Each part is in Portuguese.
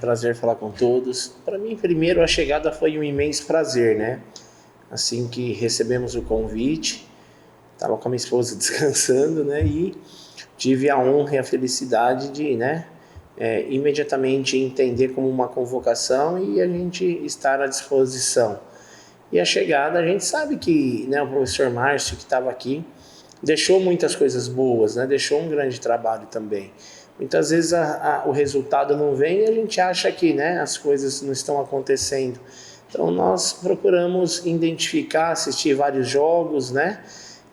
Prazer falar com todos. Para mim, primeiro, a chegada foi um imenso prazer, né? Assim que recebemos o convite, estava com a minha esposa descansando, né? E tive a honra e a felicidade de, né? Imediatamente entender como uma convocação e a gente estar à disposição. E a chegada, a gente sabe que, né, o professor Márcio, que estava aqui, deixou muitas coisas boas, né? Deixou um grande trabalho também. Muitas vezes o resultado não vem e a gente acha que, né, as coisas não estão acontecendo. Então nós procuramos identificar, assistir vários jogos, né?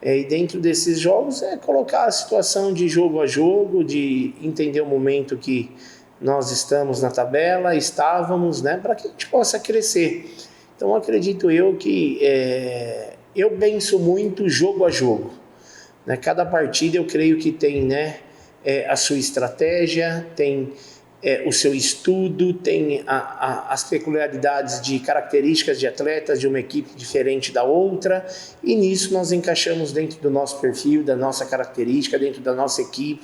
E dentro desses jogos colocar a situação de jogo a jogo, de entender o momento que nós estamos na tabela, estávamos, né, para que a gente possa crescer. Então acredito eu que eu penso muito jogo a jogo. Né? Cada partida eu creio que tem, né, a sua estratégia, tem o seu estudo, tem as peculiaridades de características de atletas de uma equipe diferente da outra, e nisso nós encaixamos dentro do nosso perfil, da nossa característica, dentro da nossa equipe,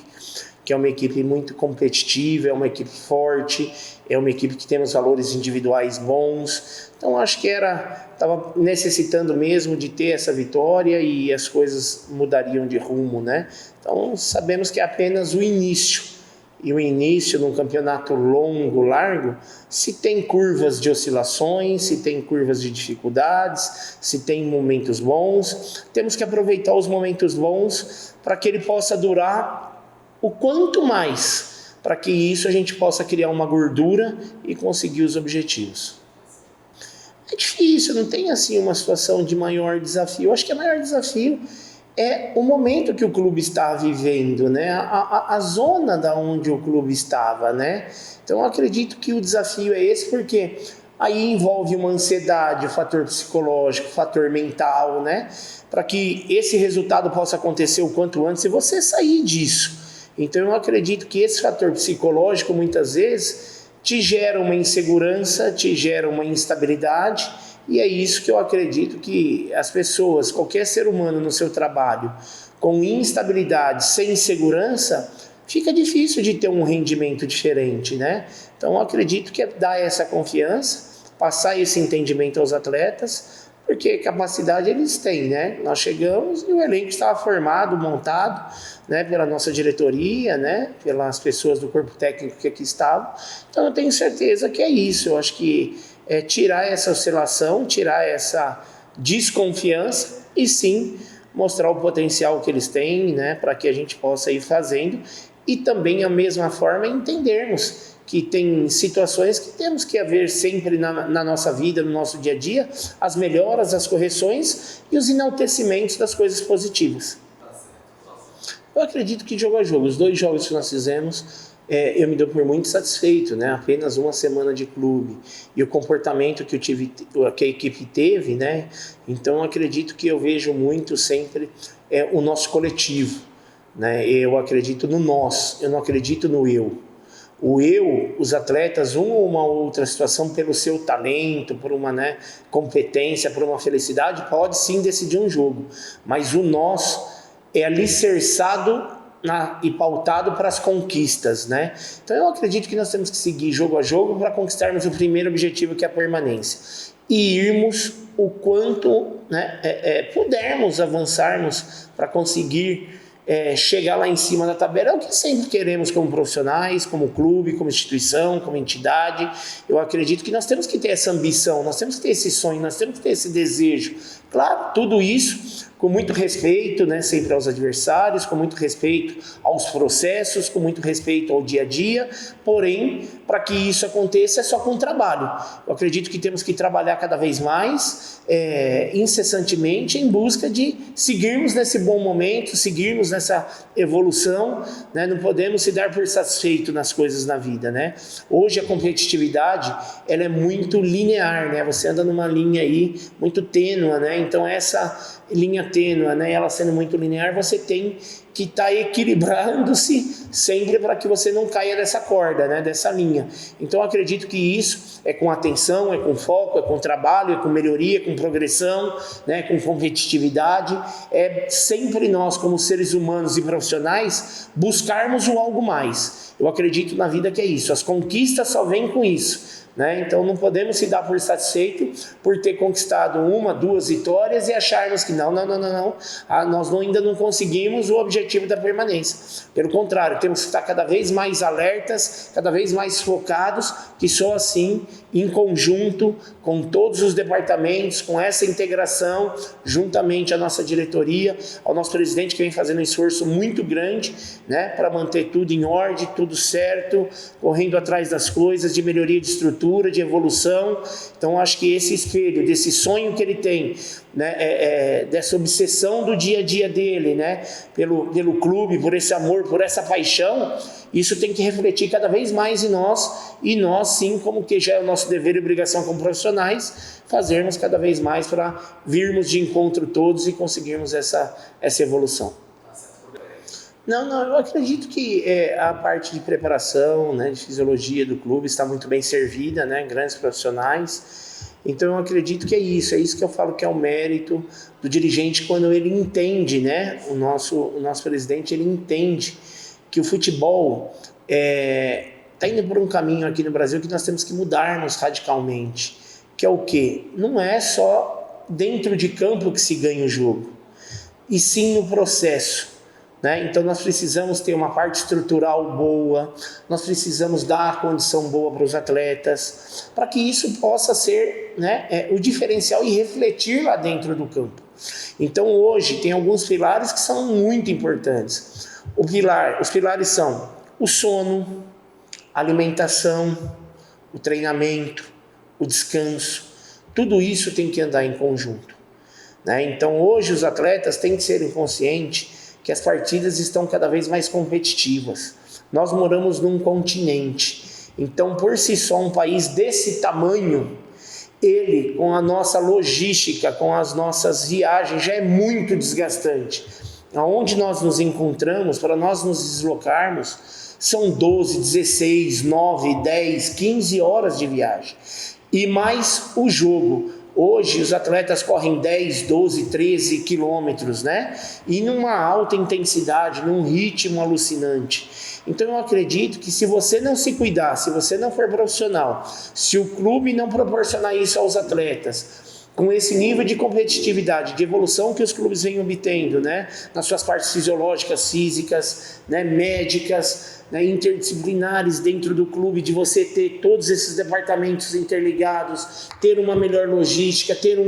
que é uma equipe muito competitiva, é uma equipe forte, é uma equipe que tem os valores individuais bons. Então acho que estava necessitando mesmo de ter essa vitória e as coisas mudariam de rumo, né? Então sabemos que é apenas o início. E o início de um campeonato longo, largo, se tem curvas de oscilações, se tem curvas de dificuldades, se tem momentos bons, temos que aproveitar os momentos bons para que ele possa durar o quanto mais, para que isso a gente possa criar uma gordura e conseguir os objetivos. É difícil, não tem assim uma situação de maior desafio. Eu acho que o maior desafio é o momento que o clube está vivendo, né? A zona da onde o clube estava, né? Então eu acredito que o desafio é esse, porque aí envolve uma ansiedade, o fator psicológico, o fator mental, né? Para que esse resultado possa acontecer o quanto antes e você sair disso. Então eu acredito que esse fator psicológico muitas vezes te gera uma insegurança, te gera uma instabilidade. E é isso que eu acredito que as pessoas, qualquer ser humano no seu trabalho, com instabilidade, sem segurança, fica difícil de ter um rendimento diferente, né? Então eu acredito que é dar essa confiança, passar esse entendimento aos atletas, porque capacidade eles têm, né? Nós chegamos e o elenco estava formado, montado, né, pela nossa diretoria, né, pelas pessoas do corpo técnico que aqui estavam. Então eu tenho certeza que é isso. Eu acho que tirar essa oscilação, tirar essa desconfiança e sim mostrar o potencial que eles têm, né, para que a gente possa ir fazendo e também a mesma forma entendermos que tem situações que temos que haver sempre na nossa vida, no nosso dia a dia, as melhoras, as correções e os enaltecimentos das coisas positivas. Eu acredito que jogo a jogo, os 2 jogos que nós fizemos, eu me dou por muito satisfeito, né? Apenas uma semana de clube e o comportamento que que a equipe teve, né? Então acredito que eu vejo muito sempre o nosso coletivo, né? Eu acredito no nós, eu não acredito no eu. O eu, os atletas, uma ou uma outra situação, pelo seu talento, por uma, né, competência, por uma felicidade, pode sim decidir um jogo, mas o nós é alicerçado e pautado para as conquistas, né? Então eu acredito que nós temos que seguir jogo a jogo para conquistarmos o primeiro objetivo, que é a permanência, e irmos o quanto, né, pudermos avançarmos para conseguir chegar lá em cima da tabela. É o que sempre queremos como profissionais, como clube, como instituição, como entidade. Eu acredito que nós temos que ter essa ambição, nós temos que ter esse sonho, nós temos que ter esse desejo. Claro, tudo isso com muito respeito, né, sempre aos adversários, com muito respeito aos processos, com muito respeito ao dia a dia, porém, para que isso aconteça é só com trabalho. Eu acredito que temos que trabalhar cada vez mais, incessantemente, em busca de seguirmos nesse bom momento, seguirmos nessa evolução, né? Não podemos se dar por satisfeito nas coisas na vida, né? Hoje a competitividade, ela é muito linear, né? Você anda numa linha aí muito tênue, né? Então essa linha tênua, né, ela sendo muito linear, você tem que estar equilibrando-se sempre para que você não caia dessa corda, né, dessa linha. Então eu acredito que isso é com atenção, é com foco, é com trabalho, é com melhoria, com progressão, né, com competitividade. É sempre nós, como seres humanos e profissionais, buscarmos o algo mais. Eu acredito na vida que é isso. As conquistas só vêm com isso. Né? Então não podemos se dar por satisfeito por ter conquistado 1, 2 vitórias e acharmos que nós ainda não conseguimos o objetivo da permanência. Pelo contrário, temos que estar cada vez mais alertas, cada vez mais focados, que só assim, em conjunto, com todos os departamentos, com essa integração, juntamente à nossa diretoria, ao nosso presidente que vem fazendo um esforço muito grande, né, para manter tudo em ordem, tudo certo, correndo atrás das coisas, de melhoria de estrutura, de evolução. Então acho que esse espelho, desse sonho que ele tem, né, dessa obsessão do dia a dia dele, né, pelo clube, por esse amor, por essa paixão, isso tem que refletir cada vez mais em nós, e nós sim, como que já é o nosso dever e obrigação como profissionais, fazermos cada vez mais para virmos de encontro todos e conseguirmos essa evolução. Não, eu acredito que a parte de preparação, né, de fisiologia do clube está muito bem servida, né, grandes profissionais. Então eu acredito que é isso que eu falo que é o mérito do dirigente quando ele entende, né, o nosso presidente, ele entende que o futebol está indo por um caminho aqui no Brasil que nós temos que mudarmos radicalmente, que é o quê? Não é só dentro de campo que se ganha o jogo, e sim no processo. Então nós precisamos ter uma parte estrutural boa, nós precisamos dar condição boa para os atletas, para que isso possa ser, né, o diferencial e refletir lá dentro do campo. Então hoje tem alguns pilares que são muito importantes. Os pilares são o sono, a alimentação, o treinamento, o descanso. Tudo isso tem que andar em conjunto. Então hoje os atletas têm que ser conscientes que as partidas estão cada vez mais competitivas. Nós moramos num continente, então por si só um país desse tamanho, ele com a nossa logística, com as nossas viagens, já é muito desgastante. Aonde nós nos encontramos, para nós nos deslocarmos, são 12, 16, 9, 10, 15 horas de viagem. E mais o jogo. Hoje os atletas correm 10, 12, 13 quilômetros, né? E numa alta intensidade, num ritmo alucinante. Então eu acredito que se você não se cuidar, se você não for profissional, se o clube não proporcionar isso aos atletas, com esse nível de competitividade, de evolução que os clubes vêm obtendo, né? Nas suas partes fisiológicas, físicas, né? Médicas, né? Interdisciplinares dentro do clube, de você ter todos esses departamentos interligados, ter uma melhor logística, ter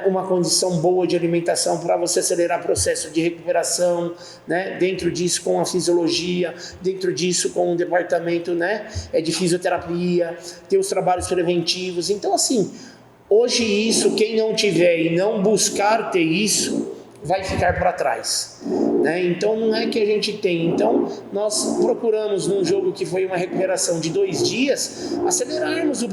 uma condição boa de alimentação para você acelerar o processo de recuperação, né? Dentro disso com a fisiologia, dentro disso com o departamento, né? De fisioterapia, ter os trabalhos preventivos. Então assim, hoje isso, quem não tiver e não buscar ter isso, vai ficar para trás, né? Então não é que a gente tem. Então nós procuramos num jogo que foi uma recuperação de 2 dias, acelerarmos o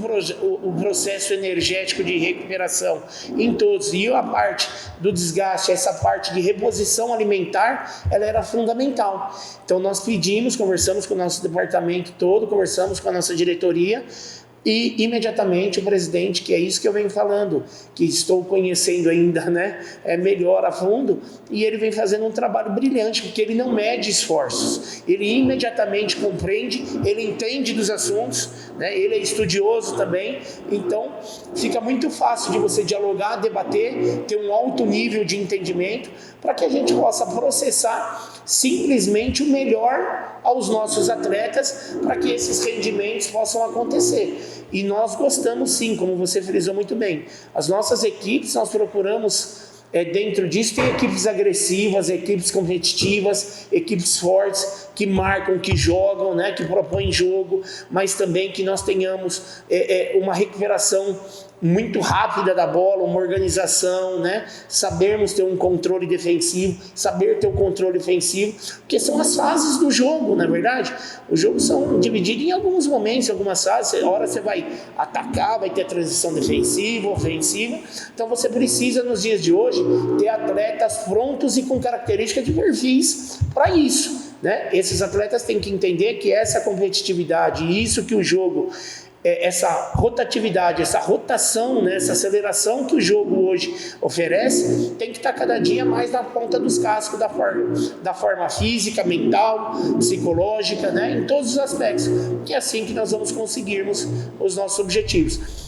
processo energético de recuperação em todos. E a parte do desgaste, essa parte de reposição alimentar, ela era fundamental. Então nós pedimos, conversamos com o nosso departamento todo, conversamos com a nossa diretoria, e imediatamente o presidente, que é isso que eu venho falando, que estou conhecendo ainda, né, melhor a fundo, e ele vem fazendo um trabalho brilhante, porque ele não mede esforços, ele imediatamente compreende, ele entende dos assuntos, né, ele é estudioso também, então fica muito fácil de você dialogar, debater, ter um alto nível de entendimento, para que a gente possa processar simplesmente o melhor aos nossos atletas, para que esses rendimentos possam acontecer. E nós gostamos sim, como você frisou muito bem. As nossas equipes, nós procuramos, dentro disso, ter equipes agressivas, equipes competitivas, equipes fortes, que marcam, que jogam, né, que propõem jogo, mas também que nós tenhamos uma recuperação muito rápida da bola, uma organização, né? Sabermos ter um controle defensivo, saber ter um controle ofensivo, porque são as fases do jogo, na verdade. Os jogos são divididos em alguns momentos, em algumas fases. Hora você vai atacar, vai ter transição defensiva, ofensiva. Então você precisa, nos dias de hoje, ter atletas prontos e com características de perfis para isso, né? Esses atletas têm que entender que essa competitividade e isso que o jogo, essa rotatividade, essa rotação, né, essa aceleração que o jogo hoje oferece, tem que estar cada dia mais na ponta dos cascos da forma física, mental, psicológica, né, em todos os aspectos, que é assim que nós vamos conseguirmos os nossos objetivos.